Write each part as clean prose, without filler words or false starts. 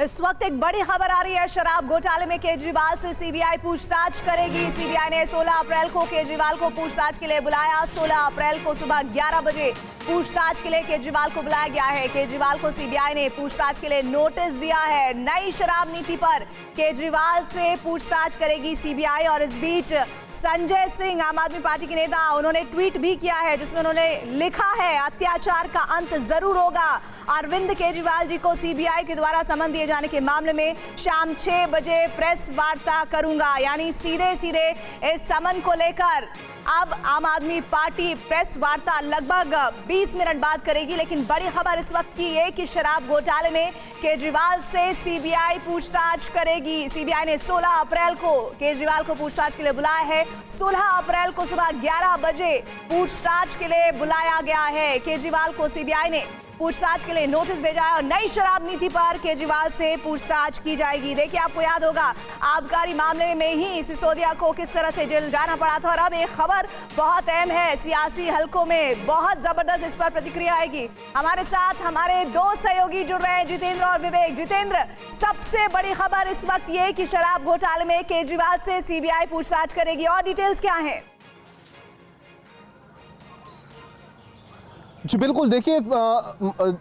इस वक्त एक बड़ी खबर आ रही है। शराब घोटाले में केजरीवाल से सीबीआई पूछताछ करेगी। सीबीआई ने 16 अप्रैल को केजरीवाल को पूछताछ के लिए बुलाया। 16 अप्रैल को सुबह 11 बजे पूछताछ के लिए केजरीवाल को बुलाया गया है। केजरीवाल को सीबीआई ने पूछताछ के लिए नोटिस दिया है। नई शराब नीति पर केजरीवाल से पूछताछ करेगी सीबीआई। और इस बीच संजय सिंह, आम आदमी पार्टी के नेता, उन्होंने ट्वीट भी किया है जिसमें उन्होंने लिखा है, अत्याचार का अंत जरूर होगा। अरविंद केजरीवाल जी को सीबीआई के द्वारा समन दिए जाने के मामले में शाम 6 बजे प्रेस वार्ता करूंगा। यानी सीधे सीधे इस समन को लेकर अब आम आदमी पार्टी प्रेस वार्ता लगभग 20 मिनट बाद करेगी। लेकिन बड़ी खबर इस वक्त की है कि शराब घोटाले में केजरीवाल से सीबीआई पूछताछ करेगी। सीबीआई ने 16 अप्रैल को केजरीवाल को पूछताछ के लिए बुलाया है। 16 अप्रैल को सुबह 11 बजे पूछताछ के लिए बुलाया गया है। केजरीवाल को सीबीआई ने पूछताछ के लिए नोटिस भेजा है और नई शराब नीति पर केजरीवाल से पूछताछ की जाएगी। देखिए, आपको याद होगा आबकारी मामले में ही सिसोदिया को किस तरह से जेल जाना पड़ा था। और अब एक खबर बहुत अहम है, सियासी हलकों में बहुत जबरदस्त इस पर प्रतिक्रिया आएगी। हमारे साथ हमारे दो सहयोगी जुड़ रहे हैं, जितेंद्र और विवेक। जितेंद्र, सबसे बड़ी खबर इस वक्त ये कि शराब घोटाले में केजरीवाल से सीबीआई पूछताछ करेगी, और डिटेल्स क्या है? जी बिल्कुल, देखिए,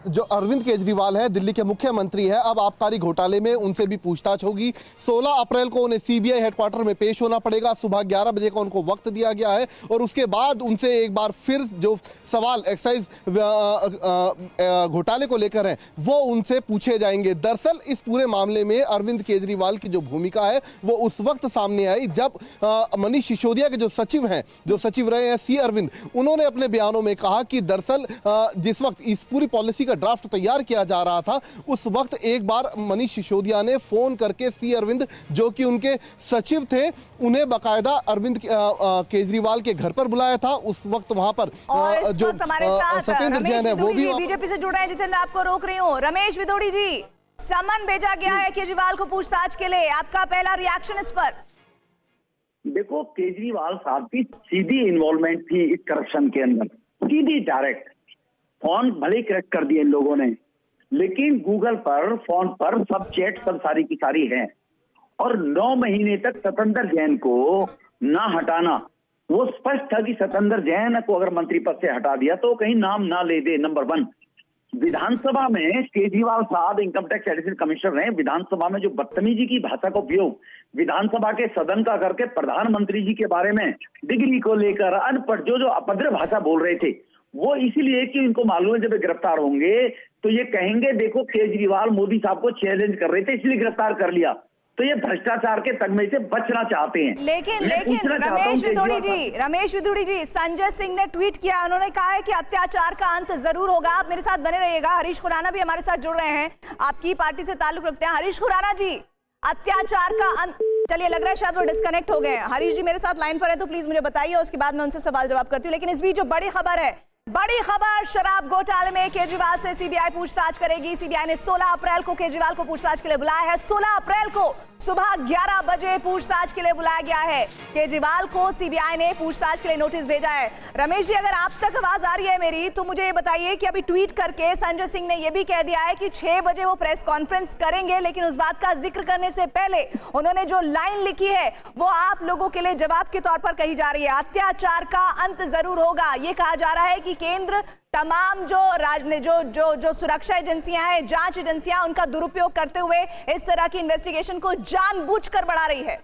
जो अरविंद केजरीवाल है, दिल्ली के मुख्यमंत्री है, अब आबकारी घोटाले में उनसे भी पूछताछ होगी। 16 अप्रैल को उन्हें सीबीआई हेडक्वार्टर में पेश होना पड़ेगा। सुबह 11 बजे का उनको वक्त दिया गया है और उसके बाद उनसे एक बार फिर जो सवाल एक्साइज घोटाले को लेकर हैं वो उनसे पूछे जाएंगे। दरअसल इस पूरे मामले में अरविंद केजरीवाल की जो भूमिका है वो उस वक्त सामने आई जब मनीष सिसोदिया के जो सचिव हैं, जो सचिव रहे हैं सी अरविंद, उन्होंने अपने बयानों में कहा कि दरअसल जिस वक्त इस पूरी पॉलिसी का ड्राफ्ट तैयार किया जा रहा था उस वक्त एक बार मनीष सिसोदिया ने फोन करके सी अरविंद, जो कि उनके सचिव थे, उन्हें बाकायदा अरविंद केजरीवाल के घर पर बुलाया था। उस वक्त वहां पर जो सत्येंद्र जैन है वो भी बीजेपी से जुड़ रहे हैं। जितेंद्र, आपको रोक रही हूँ। रमेश विदोड़ी जी, समन भेजा गया है केजरीवाल को पूछताछ के लिए, आपका पहला रिएक्शन इस पर? देखो, केजरीवाल साहब की सीधी इन्वॉल्वमेंट थी इस करप्शन के अंदर, सीधी डायरेक्ट। फोन भले क्रैक कर दिए इन लोगों ने, लेकिन गूगल पर, फोन पर सब चैट सब सारी की सारी है। और 9 महीने तक सत्येंद्र जैन को ना हटाना, वो स्पष्ट था कि सत्येंद्र जैन को अगर मंत्री पद से हटा दिया तो कहीं नाम ना ले दे। नंबर 1, विधानसभा में केजरीवाल साहब इनकम टैक्स एडिशनल कमिश्नर रहे। विधानसभा में जो बदतमीजी की भाषा का उपयोग विधानसभा के सदन का करके प्रधानमंत्री जी के बारे में डिग्री को लेकर अनपढ़ जो अभद्र भाषा बोल रहे थे, वो इसीलिए कि इनको मालूम है जब गिरफ्तार होंगे तो ये कहेंगे देखो केजरीवाल मोदी साहब को चैलेंज कर रहे थे इसलिए गिरफ्तार कर लिया। तो ये भ्रष्टाचार के तगमे से बचना चाहते हैं। लेकिन रमेश विदुड़ी जी, संजय सिंह ने ट्वीट किया, उन्होंने कहा है कि अत्याचार का अंत जरूर होगा। आप मेरे साथ बने रहिएगा। हरीश खुराना भी हमारे साथ जुड़ रहे हैं, आपकी पार्टी से ताल्लुक रखते हैं। हरीश खुराना जी, अत्याचार का अंत, चलिए लग रहा है शायद वो डिस्कनेक्ट हो गए हैं। हरीश जी मेरे साथ लाइन पर है तो प्लीज मुझे बताइए, उसके बाद मैं उनसे सवाल जवाब करती हूँ। लेकिन इस बीच जो बड़ी खबर है, बड़ी खबर, शराब घोटाले में केजरीवाल से सीबीआई पूछताछ करेगी। सीबीआई ने 16 अप्रैल को केजरीवाल को पूछताछ के लिए बुलाया है। 16 अप्रैल को सुबह 11 बजे पूछताछ के लिए बुलाया गया है। केजरीवाल को सीबीआई ने पूछताछ के लिए नोटिस भेजा है। रमेश जी, अगर आप तक आवाज आ रही है मेरी तो मुझे ये बताइए कि अभी ट्वीट करके संजय सिंह ने यह भी कह दिया है कि 6 बजे वो प्रेस कॉन्फ्रेंस करेंगे, लेकिन उस बात का जिक्र करने से पहले उन्होंने जो लाइन लिखी है वो आप लोगों के लिए जवाब के तौर पर कही जा रही है, अत्याचार का अंत जरूर होगा। ये कहा जा रहा है कि केंद्र तमाम जो सुरक्षा एजेंसियां हैं, जांच एजेंसियां, उनका दुरुपयोग करते हुए इस तरह की इन्वेस्टिगेशन को जानबूझकर बढ़ा रही है।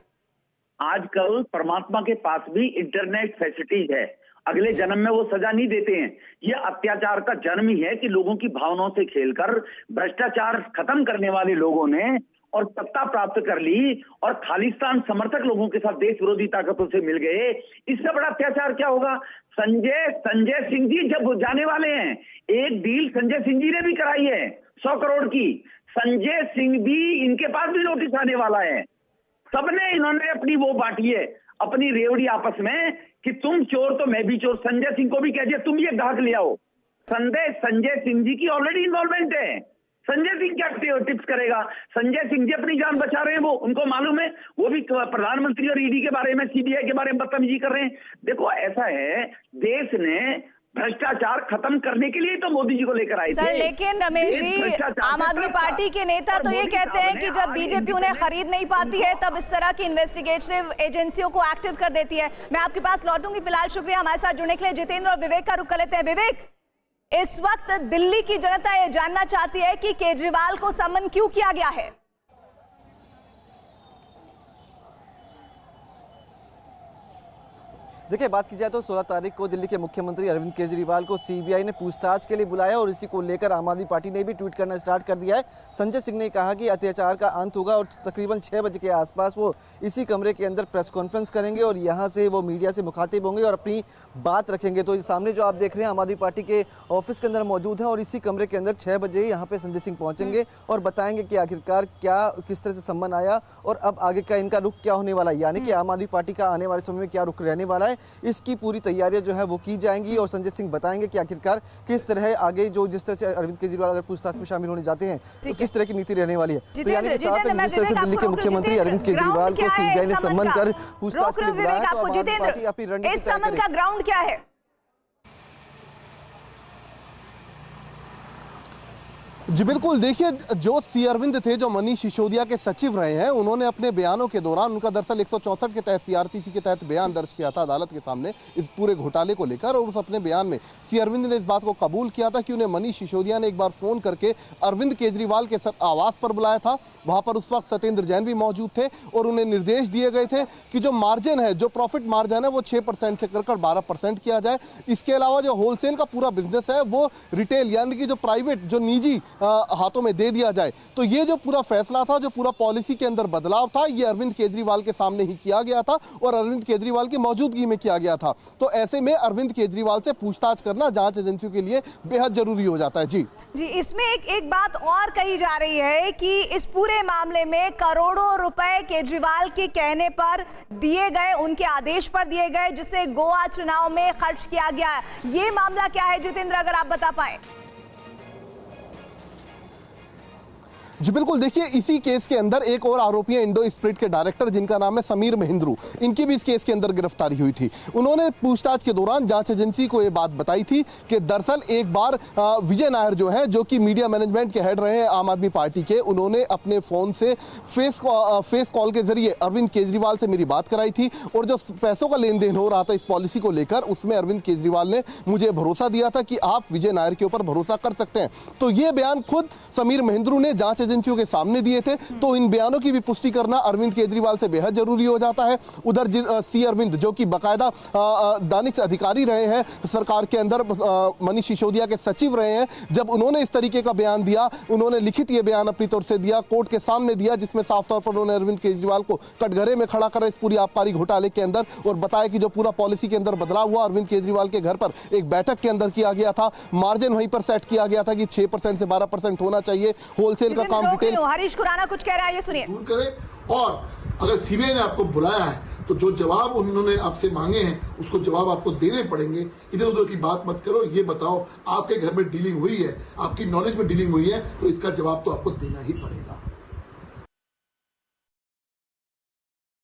आजकल परमात्मा के पास भी इंटरनेट फैसिलिटीज है, अगले जन्म में वो सजा नहीं देते हैं। ये अत्याचार का जन्म ही है कि लोगों की भावनाओं से खेलकर भ्रष्टाचार खत्म करने वाले लोगों ने और सत्ता प्राप्त कर ली और खालिस्तान समर्थक लोगों के साथ देश विरोधी ताकतों से मिल गए। इससे बड़ा अत्याचार क्या होगा? संजय सिंह जी जब जाने वाले हैं, एक डील संजय सिंह जी ने भी कराई है 100 करोड़ की। संजय सिंह भी, इनके पास भी नोटिस आने वाला है। सबने इन्होंने अपनी वो बांटी है, अपनी रेवड़ी आपस में कि तुम चोर तो मैं भी चोर। संजय सिंह को भी कह दिया तुम ये ग्राहक ले आओ। संजय सिंह जी की ऑलरेडी इन्वॉल्वमेंट है। संजय सिंह क्या टिप्स करेगा? संजय सिंह जी अपनी जान बचा रहे हैं, वो उनको मालूम है। वो भी प्रधानमंत्री और ईडी के बारे में, सीबीआई के बारे में बदतमीजी कर रहे हैं। देखो, ऐसा है, देश ने भ्रष्टाचार खत्म करने के लिए तो मोदी जी को लेकर आए थे। सर लेकिन रमेश जी, आम आदमी पार्टी के नेता तो ये कहते हैं कि जब बीजेपी उन्हें खरीद नहीं पाती है तब इस तरह की इन्वेस्टिगेटिव एजेंसियों को एक्टिव कर देती है। मैं आपके पास लौटूंगी, फिलहाल शुक्रिया हमारे साथ जुड़ने के लिए। जितेंद्र और विवेक का रुख कर लेते हैं। विवेक, इस वक्त दिल्ली की जनता ये जानना चाहती है कि केजरीवाल को समन क्यों किया गया है। देखिए, बात की जाए तो 16 तारीख को दिल्ली के मुख्यमंत्री अरविंद केजरीवाल को सीबीआई ने पूछताछ के लिए बुलाया और इसी को लेकर आम आदमी पार्टी ने भी ट्वीट करना स्टार्ट कर दिया है। संजय सिंह ने कहा कि अत्याचार का अंत होगा और तकरीबन 6 बजे के आसपास वो इसी कमरे के अंदर प्रेस कॉन्फ्रेंस करेंगे और यहाँ से वो मीडिया से मुखातिब होंगे और अपनी बात रखेंगे। तो सामने जो आप देख रहे हैं आम आदमी पार्टी के ऑफिस के अंदर मौजूद है और इसी कमरे के अंदर 6 बजे यहाँ पे संजय सिंह पहुंचेंगे और बताएंगे कि आखिरकार क्या किस तरह से सम्मान आया और अब आगे का इनका रुख क्या होने वाला है, यानी कि आम आदमी पार्टी का आने वाले समय में क्या रुख रहने वाला है। इसकी पूरी तैयारियां जो है वो की जाएंगी और संजय सिंह बताएंगे कि आखिरकार किस तरह आगे जो जिस तरह से अरविंद केजरीवाल अगर पूछताछ में शामिल होने जाते हैं तो किस तरह की नीति रहने वाली है। तो यानी कि जिस तरह से दिल्ली के मुख्यमंत्री अरविंद केजरीवाल को सीबीआई ने सम्मन कर पूछताछ के लिए बुलाया है, तो आम आदमी पार्टी अपनी रणनीति तय करेगी। का ग्राउंड क्या है? जी बिल्कुल, देखिए जो सी अरविंद थे, जो मनीष सिसोदिया के सचिव रहे हैं, उन्होंने अपने बयानों के दौरान उनका दरअसल 164 के तहत सीआरपीसी के तहत बयान दर्ज किया था अदालत के सामने इस पूरे घोटाले को लेकर। और उस अपने बयान में सी अरविंद ने इस बात को कबूल किया था कि उन्हें मनीष सिसोदिया ने एक बार फोन करके अरविंद केजरीवाल के आवास पर बुलाया था। वहां पर उस वक्त सत्येंद्र जैन भी मौजूद थे और उन्हें निर्देश दिए गए थे कि जो मार्जिन है, जो प्रॉफिट मार्जिन है, वो 6% से कर 12% किया जाए। इसके अलावा जो होलसेल का पूरा बिजनेस है वो रिटेल यानी कि जो प्राइवेट, जो निजी हाथों में दे दिया जाए। तो ये जो पूरा फैसला था, जो पूरा पॉलिसी के अंदर बदलाव था, ये अरविंद केजरीवाल के सामने ही किया गया था और अरविंद केजरीवाल की मौजूदगी में किया गया था। तो ऐसे में अरविंद केजरीवाल से पूछताछ करना जांच एजेंसियों के लिए बेहद जरूरी हो जाता है। जी इसमें एक बात और कही जा रही है कि इस पूरे मामले में करोड़ों रुपए केजरीवाल के कहने पर दिए गए, उनके आदेश पर दिए गए, जिसे गोवा चुनाव में खर्च किया गया। ये मामला क्या है जितेंद्र, अगर आप बता पाए। जी बिल्कुल, देखिए इसी केस के अंदर एक और आरोपी है इंडो स्प्रिट के डायरेक्टर, जिनका नाम है समीर महिंद्रू। इनकी भी इस केस के अंदर गिरफ्तारी हुई थी। उन्होंने पूछताछ के दौरान जांच एजेंसी को यह बात बताई थी कि दरअसल एक बार विजय नायर जो है, जो कि मीडिया मैनेजमेंट के हेड रहे हैं आम आदमी पार्टी के, उन्होंने अपने फोन से फेस कॉल के जरिए अरविंद केजरीवाल से मेरी बात कराई थी और जो पैसों का लेन देन हो रहा था इस पॉलिसी को लेकर, उसमें अरविंद केजरीवाल ने मुझे भरोसा दिया था कि आप विजय नायर के ऊपर भरोसा कर सकते हैं। तो ये बयान खुद समीर महिंद्रू ने जांच एजेंसियों के सामने दिए थे। तो इन बयानों की भी पुष्टि करना अरविंद केजरीवाल से बेहद जरूरी हो जाता है। उधर सी अरविंद, जो कि बाकायदा दानिश अधिकारी रहे हैं सरकार के अंदर, मनीष सिसोदिया के सचिव रहे हैं, जब उन्होंने इस तरीके का बयान दिया, उन्होंने लिखित ये बयान अपनी तरफ से दिया, कोर्ट के सामने दिया, जिसमें साफ तौर पर उन्होंने अरविंद केजरीवाल को कटघरे में खड़ा कर इस पूरी आबकारी घोटाले के अंदर और बताया कि जो पूरा पॉलिसी के अंदर बदलाव हुआ, अरविंद केजरीवाल के घर पर एक बैठक के अंदर किया गया था, मार्जिन वहीं पर सेट किया गया था कि 6% से 12% होना चाहिए, होलसेल का काम डिटेल। हरीश खुराना कुछ कह रहा है, ये सुनिए। दूर करें और अगर सीबीआई ने आपको बुलाया है तो जो जवाब उन्होंने आपसे मांगे हैं उसको जवाब आपको देने पड़ेंगे। इधर उधर की बात मत करो, ये बताओ आपके घर में डीलिंग हुई है, आपकी नॉलेज में डीलिंग हुई है, तो इसका जवाब तो आपको देना ही पड़ेगा।